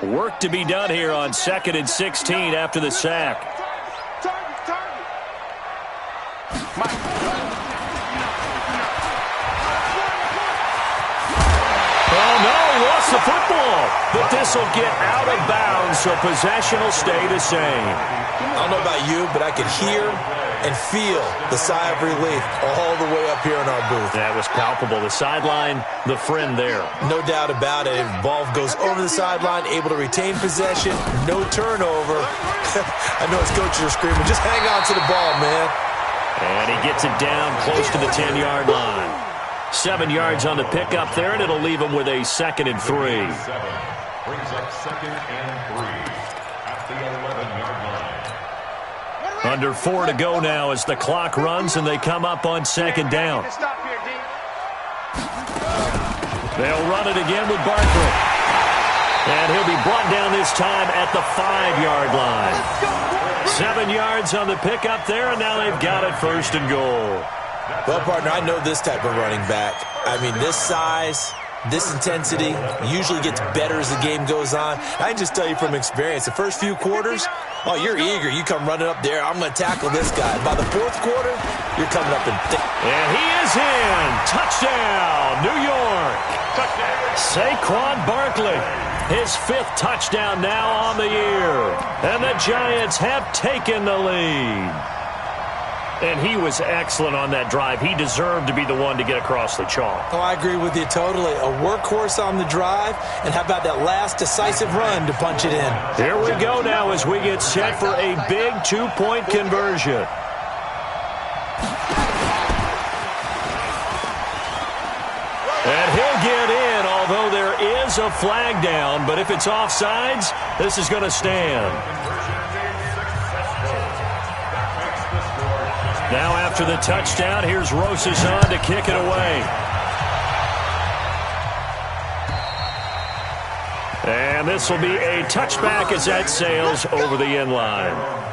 Work to be done here on 2nd and 16 after the sack. Oh, no, he lost the football. But this will get out of bounds, so possession will stay the same. I don't know about you, but I could hear and feel the sigh of relief all the way up here in our booth. That was palpable. The sideline, the friend there. No doubt about it. Ball goes over the sideline, able to retain possession, no turnover. I know his coaches are screaming, just hang on to the ball, man. And he gets it down close to the 10-yard line. 7 yards on the pickup there, and it'll leave him with a 2nd and 3. Brings up 2nd and 3 at the 11-yard line. Under 4 to go now as the clock runs, and they come up on 2nd down. They'll run it again with Barkley. And he'll be brought down this time at the 5-yard line. 7 yards on the pickup there, and now they've got it 1st and goal. Well, partner, I know this type of running back. I mean, this size, this intensity usually gets better as the game goes on. I can just tell you from experience, the first few quarters, oh, you're eager. You come running up there. I'm going to tackle this guy. By the 4th quarter, you're coming up and thick. And he is in. Touchdown, New York. Saquon Barkley, his 5th touchdown now on the year. And the Giants have taken the lead. And he was excellent on that drive. He deserved to be the one to get across the chalk. Oh, I agree with you totally. A workhorse on the drive, and how about that last decisive run to punch it in? Here we go now as we get set for a big 2-point conversion. And he'll get in, although there is a flag down. But if it's offsides, this is going to stand. Now after the touchdown, here's Rosas on to kick it away. And this will be a touchback as that sails over the end line.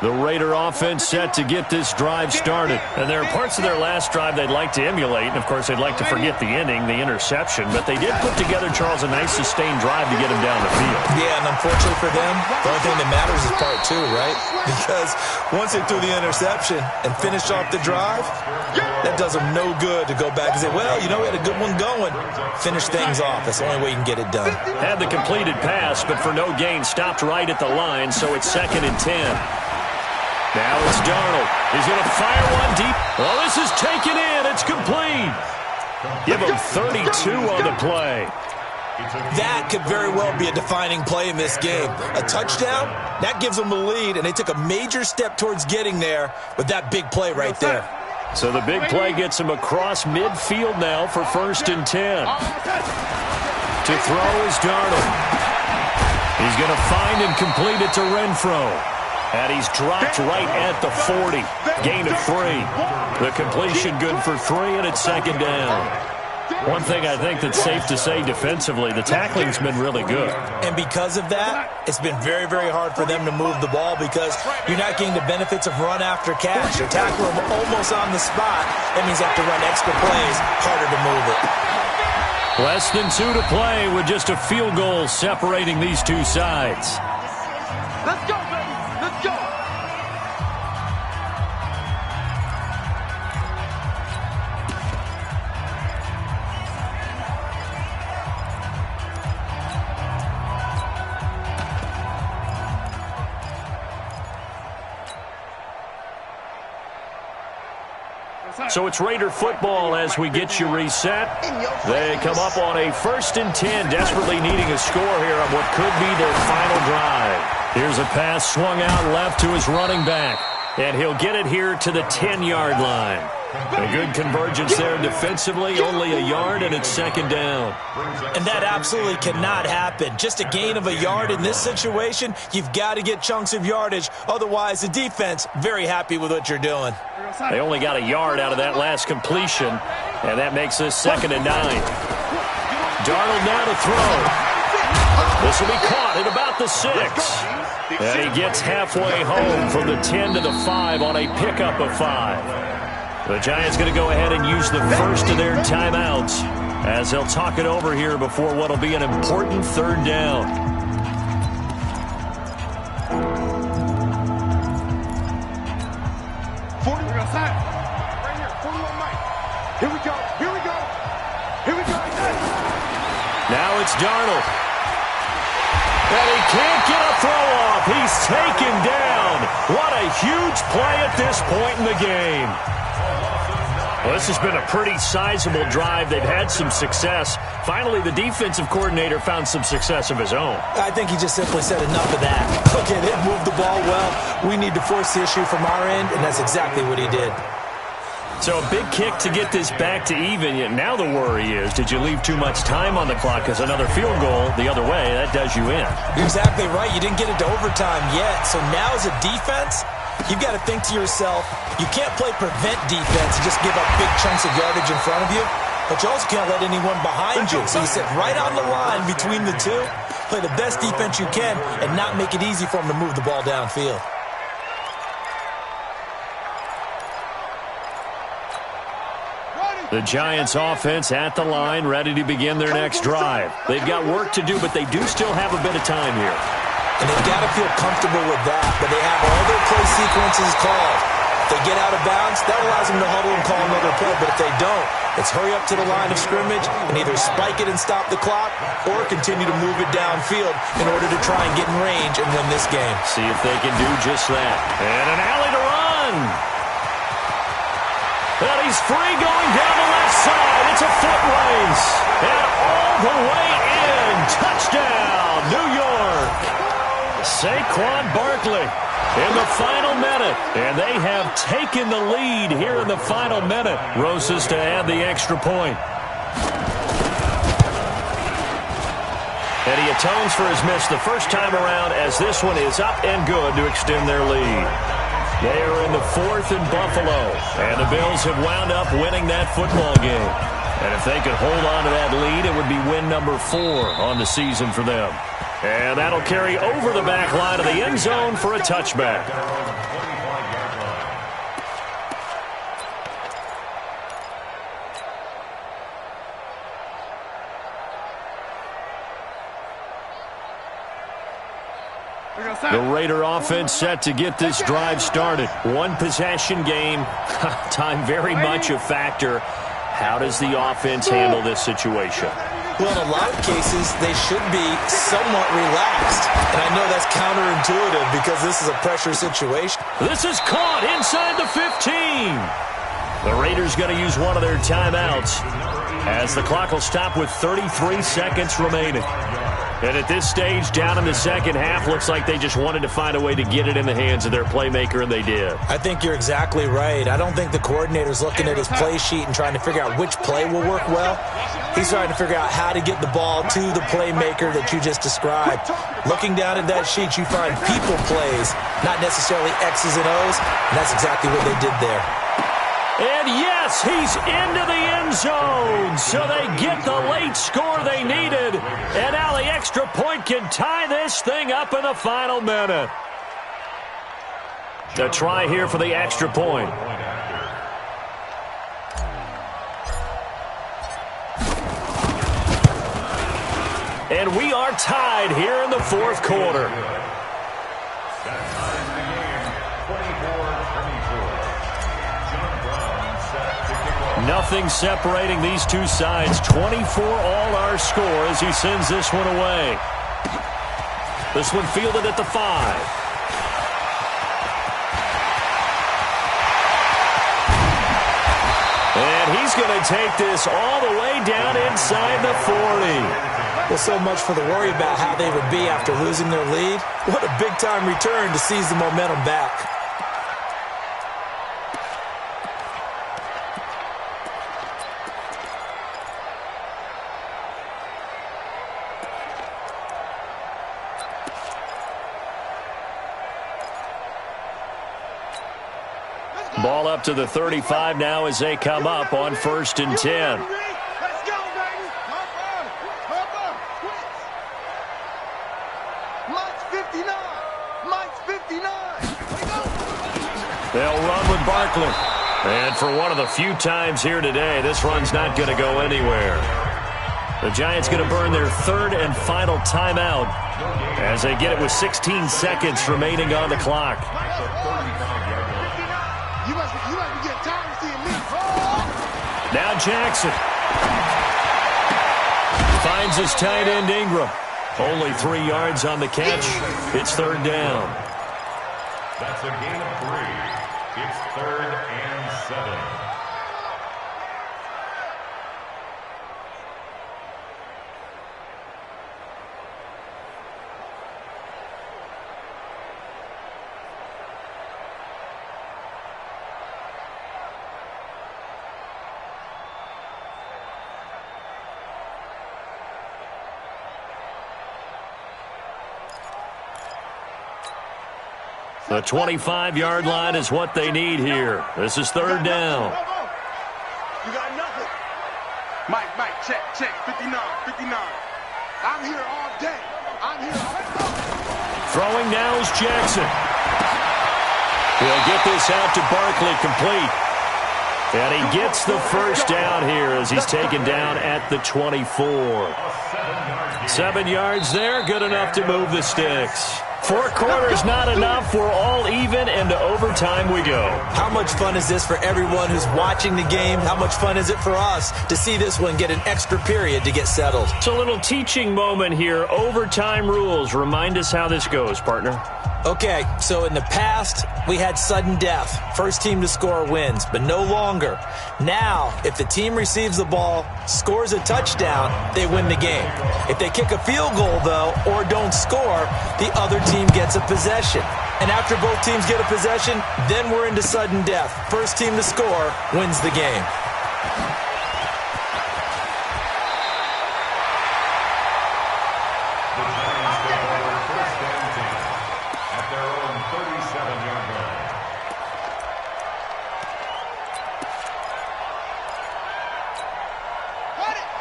The Raider offense set to get this drive started. And there are parts of their last drive they'd like to emulate. And, of course, they'd like to forget the inning, the interception. But they did put together, Charles, a nice sustained drive to get him down the field. Yeah, and unfortunately for them, the only thing that matters is part 2, right? Because once they threw the interception and finished off the drive, that does them no good to go back and say, well, you know, we had a good one going. Finish things off. That's the only way you can get it done. Had the completed pass, but for no gain, stopped right at the line, so it's 2nd and 10. Now it's Darnold. He's going to fire one deep. Oh, this is taken in. It's complete. Give him 32 on the play. That could very well be a defining play in this game. A touchdown, that gives them the lead, and they took a major step towards getting there with that big play right there. So the big play gets him across midfield now for 1st and 10. To throw is Darnold. He's going to find and complete it to Renfro. And he's dropped right at the 40. Gain of 3. The completion good for 3, and it's 2nd down. One thing I think that's safe to say defensively, the tackling's been really good. And because of that, it's been very, very hard for them to move the ball because you're not getting the benefits of run after catch. You're tackling them almost on the spot. That means you have to run extra plays, harder to move it. Less than 2 to play with just a field goal separating these two sides. Let's go, baby. Let's go. So it's Raider football as we get you reset. They come up on a 1st and 10, desperately needing a score here on what could be their final drive. Here's a pass swung out left to his running back, and he'll get it here to the 10-yard line. A good convergence there defensively, only a yard, and it's 2nd down. And that absolutely cannot happen. Just a gain of a yard in this situation, you've got to get chunks of yardage. Otherwise, the defense, very happy with what you're doing. They only got a yard out of that last completion, and that makes this 2nd and 9. Darnold now to throw. This will be caught at about the 6. And he gets halfway home from the 10 to the 5 on a pickup of 5. The Giants going to go ahead and use the first of their timeouts as they'll talk it over here before what will be an important third down. Right here, 41 Mike. Here we go, here we go, here we go. Now it's Darnold. And he can't get a throw off. He's taken down. What a huge play at this point in the game. Well, this has been a pretty sizable drive. They've had some success. Finally, the defensive coordinator found some success of his own. I think he just simply said enough of that. Okay, they moved the ball well. We need to force the issue from our end, and that's exactly what he did. So a big kick to get this back to even. Yet now the worry is, did you leave too much time on the clock? Because another field goal the other way, that does you in. You're exactly right. You didn't get it to overtime yet. So now as a defense, you've got to think to yourself, you can't play prevent defense and just give up big chunks of yardage in front of you. But you also can't let anyone behind you. So you sit right on the line between the two, play the best defense you can, and not make it easy for them to move the ball downfield. The Giants offense at the line, ready to begin their next drive. They've got work to do, but they do still have a bit of time here. And they've got to feel comfortable with that, but they have all their play sequences called. If they get out of bounds, that allows them to huddle and call another play, but if they don't, it's hurry up to the line of scrimmage and either spike it and stop the clock or continue to move it downfield in order to try and get in range and win this game. See if they can do just that. And an alley to run. And he's free going down the left side. It's a foot race. And all the way in. Touchdown, New York. Saquon Barkley in the final minute. And they have taken the lead here in the final minute. Roses to add the extra point. And he atones for his miss the first time around as this one is up and good to extend their lead. They are in the 4th in Buffalo, and the Bills have wound up winning that football game. And if they could hold on to that lead, it would be win number 4 on the season for them. And that'll carry over the back line of the end zone for a touchback. The Raider offense set to get this drive started. One possession game. Time very much a factor. How does the offense handle this situation? Well, in a lot of cases, they should be somewhat relaxed. And I know that's counterintuitive because this is a pressure situation. This is caught inside the 15. The Raiders going to use one of their timeouts as the clock will stop with 33 seconds remaining. And at this stage, down in the second half, looks like they just wanted to find a way to get it in the hands of their playmaker, and they did. I think you're exactly right. I don't think the coordinator's looking at his play sheet and trying to figure out which play will work well. He's trying to figure out how to get the ball to the playmaker that you just described. Looking down at that sheet, you find people plays, not necessarily X's and O's, and that's exactly what they did there. And yes, he's into the end zone. So they get the late score they needed. And now the extra point can tie this thing up in the final minute. A try here for the extra point. And we are tied here in the 4th quarter. Nothing separating these two sides. 24 all our score as he sends this one away. This one fielded at the 5. And he's going to take this all the way down inside the 40. Well, so much for the worry about how they would be after losing their lead. What a big-time return to seize the momentum back. Ball up to the 35 now as they come up on 1st and 10. Let's go, baby. Hop on. Quick. Lunch 59. They'll run with Barkley. And for one of the few times here today, this run's not going to go anywhere. The Giants going to burn their third and final timeout as they get it with 16 seconds remaining on the clock. Now Jackson finds his tight end Ingram. Only 3 yards on the catch. It's third down. That's a gain of 3. It's 3rd and 7. The 25-yard line is what they need here. This is third down. You got nothing. Mike, check, 59. I'm here all day. Throwing now is Jackson. He'll get this out to Barkley complete. And he gets the first down here as he's taken down at the 24. 7 yards there, good enough to move the sticks. 4 quarters not enough. We're all even, and to overtime we go. How much fun is this for everyone who's watching the game? How much fun is it for us to see this one get an extra period to get settled? It's a little teaching moment here. Overtime rules. Remind us how this goes, partner. Okay, so in the past, we had sudden death. First team to score wins, but no longer. Now, if the team receives the ball, scores a touchdown, they win the game. If they kick a field goal, though, or don't score, the other team gets a possession. And after both teams get a possession, then we're into sudden death. First team to score wins the game.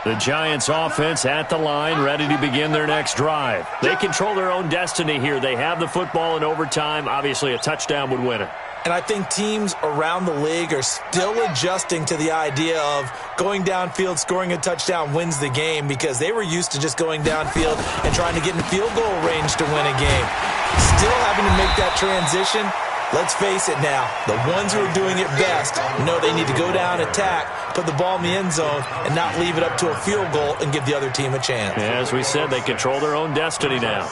The Giants offense at the line, ready to begin their next drive. They control their own destiny here. They have the football in overtime. Obviously, a touchdown would win it. And I think teams around the league are still adjusting to the idea of going downfield, scoring a touchdown wins the game, because they were used to just going downfield and trying to get in field goal range to win a game. Still having to make that transition. Let's face it now, the ones who are doing it best know they need to go down, attack, put the ball in the end zone, and not leave it up to a field goal and give the other team a chance. As we said, they control their own destiny now.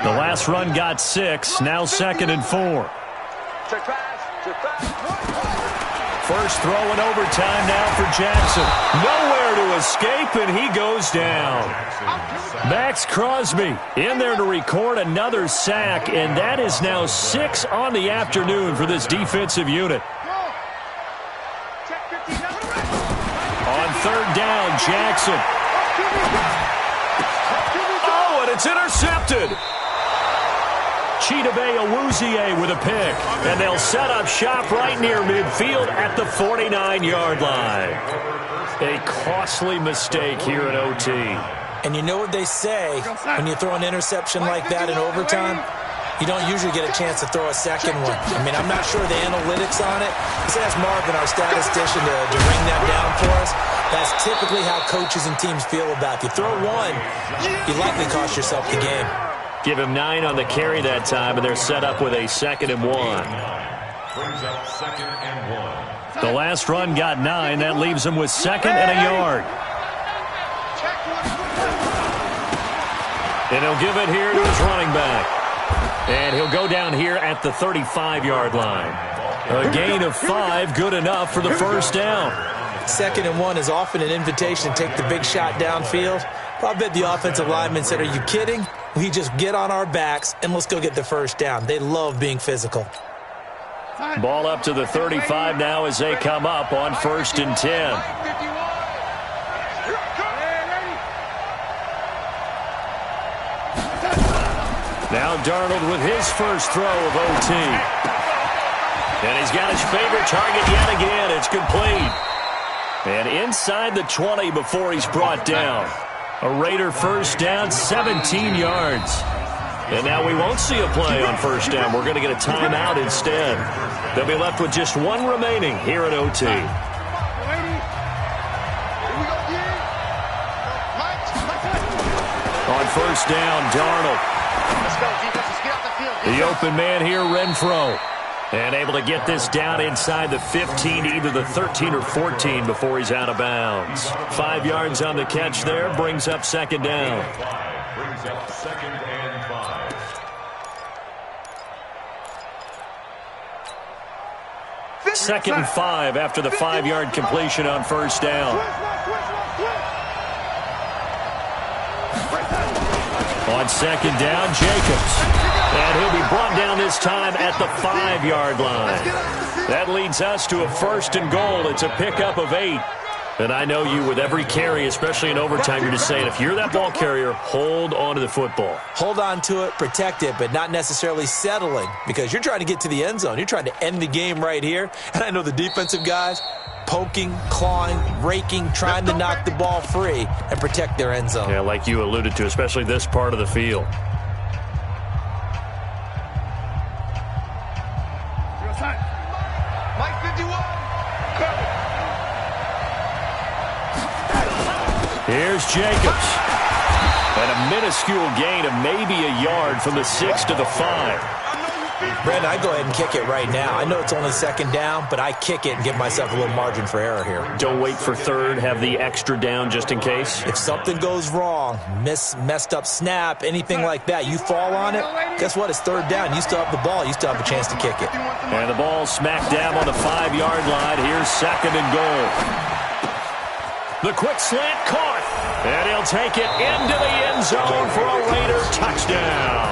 The last run got 6, now 2nd and 4. First throw in overtime now for Jackson. Nowhere to escape, and he goes down. Max Crosby in there to record another sack, and that is now 6 on the afternoon for this defensive unit. On third down, Jackson. Oh, and it's intercepted. Chidobe Awuzie with a pick, and they'll set up shop right near midfield at the 49-yard line. A costly mistake here in OT. And you know what they say, when you throw an interception like that in overtime, you don't usually get a chance to throw a second one. I mean, I'm not sure the analytics on it. Let's ask Marvin, our statistician, to ring that down for us. That's typically how coaches and teams feel about it. If you throw one, you likely cost yourself the game. Give him 9 on the carry that time, and they're set up with a 2nd and 1. Brings up 2nd and 1. The last run got 9. That leaves him with 2nd and a yard. And he'll give it here to his running back. And he'll go down here at the 35-yard line. A gain of 5, good enough for the first down. 2nd and 1 is often an invitation to take the big shot downfield. I bet the offensive lineman said, "Are you kidding? We just get on our backs and let's go get the first down." They love being physical. Ball up to the 35 now as they come up on 1st and 10. Now Darnold with his first throw of OT. And he's got his favorite target yet again. It's complete. And inside the 20 before he's brought down. A Raider first down, 17 yards. And now we won't see a play on first down. We're going to get a timeout instead. They'll be left with just one remaining here at OT. On first down, Darnold. Let's go, defense. Let's get off the field. The open man here, Renfro. And able to get this down inside the 15, either the 13 or 14 before he's out of bounds. 5 yards on the catch there, brings up second down. Brings up 2nd and 5. Second and 5 after the 5-yard completion on first down. On second down, Jacobs. And he'll be brought down this time at the 5-yard line. That leads us to a 1st and goal. It's a pickup of 8. And I know you, with every carry, especially in overtime, you're just saying, if you're that ball carrier, hold on to the football. Hold on to it, protect it, but not necessarily settling, because you're trying to get to the end zone. You're trying to end the game right here. And I know the defensive guys poking, clawing, raking, trying to knock the ball free and protect their end zone. Yeah, like you alluded to, especially this part of the field. Mike 51. Here's Jacobs. And a minuscule gain of maybe a yard from the 6 to the 5. Brandon, I go ahead and kick it right now. I know it's only second down, but I kick it and give myself a little margin for error here. Don't wait for third. Have the extra down just in case. If something goes wrong, messed up snap, anything like that, you fall on it, guess what? It's third down. You still have the ball. You still have a chance to kick it. And the ball smack dab on the 5-yard line. Here's second and goal. The quick slant caught. And he'll take it into the end zone for a Raider touchdown.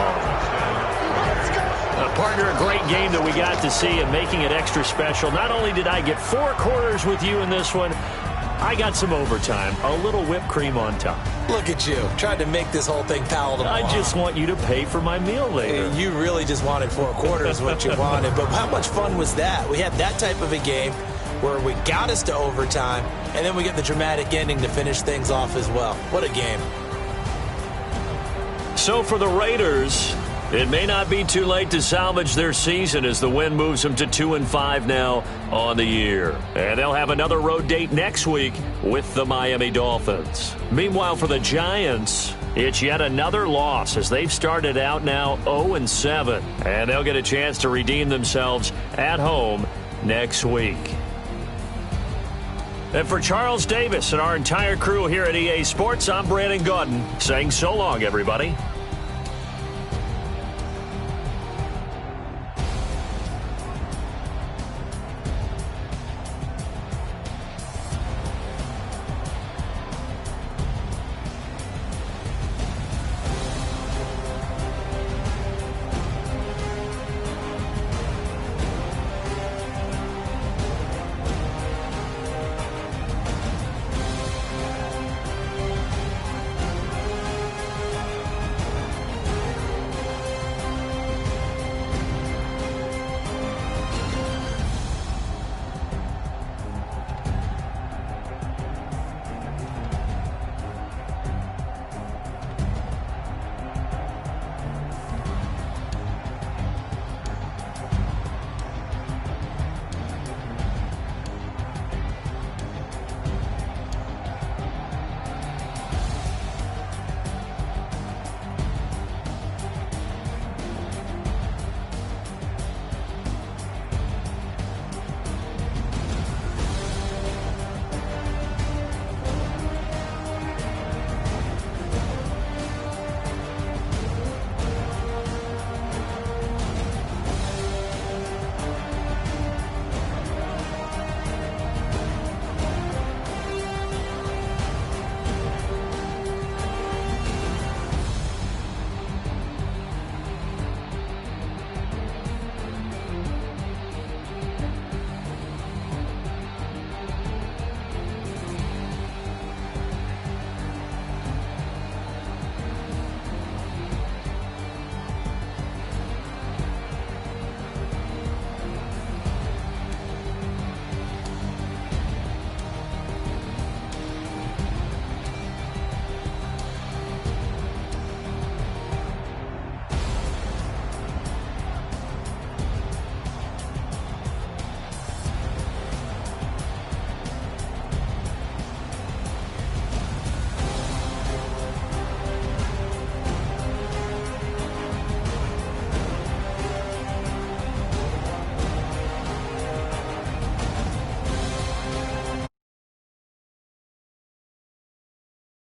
Partner, a great game that we got to see and making it extra special. Not only did I get 4 quarters with you in this one, I got some overtime, a little whipped cream on top. Look at you, trying to make this whole thing palatable. I just want you to pay for my meal later. You really just wanted 4 quarters, what you wanted. But how much fun was that? We had that type of a game where we got us to overtime, and then we get the dramatic ending to finish things off as well. What a game. So for the Raiders, it may not be too late to salvage their season as the win moves them to 2-5 now on the year. And they'll have another road date next week with the Miami Dolphins. Meanwhile, for the Giants, it's yet another loss as they've started out now 0-7. And they'll get a chance to redeem themselves at home next week. And for Charles Davis and our entire crew here at EA Sports, I'm Brandon Gaudin saying so long, everybody.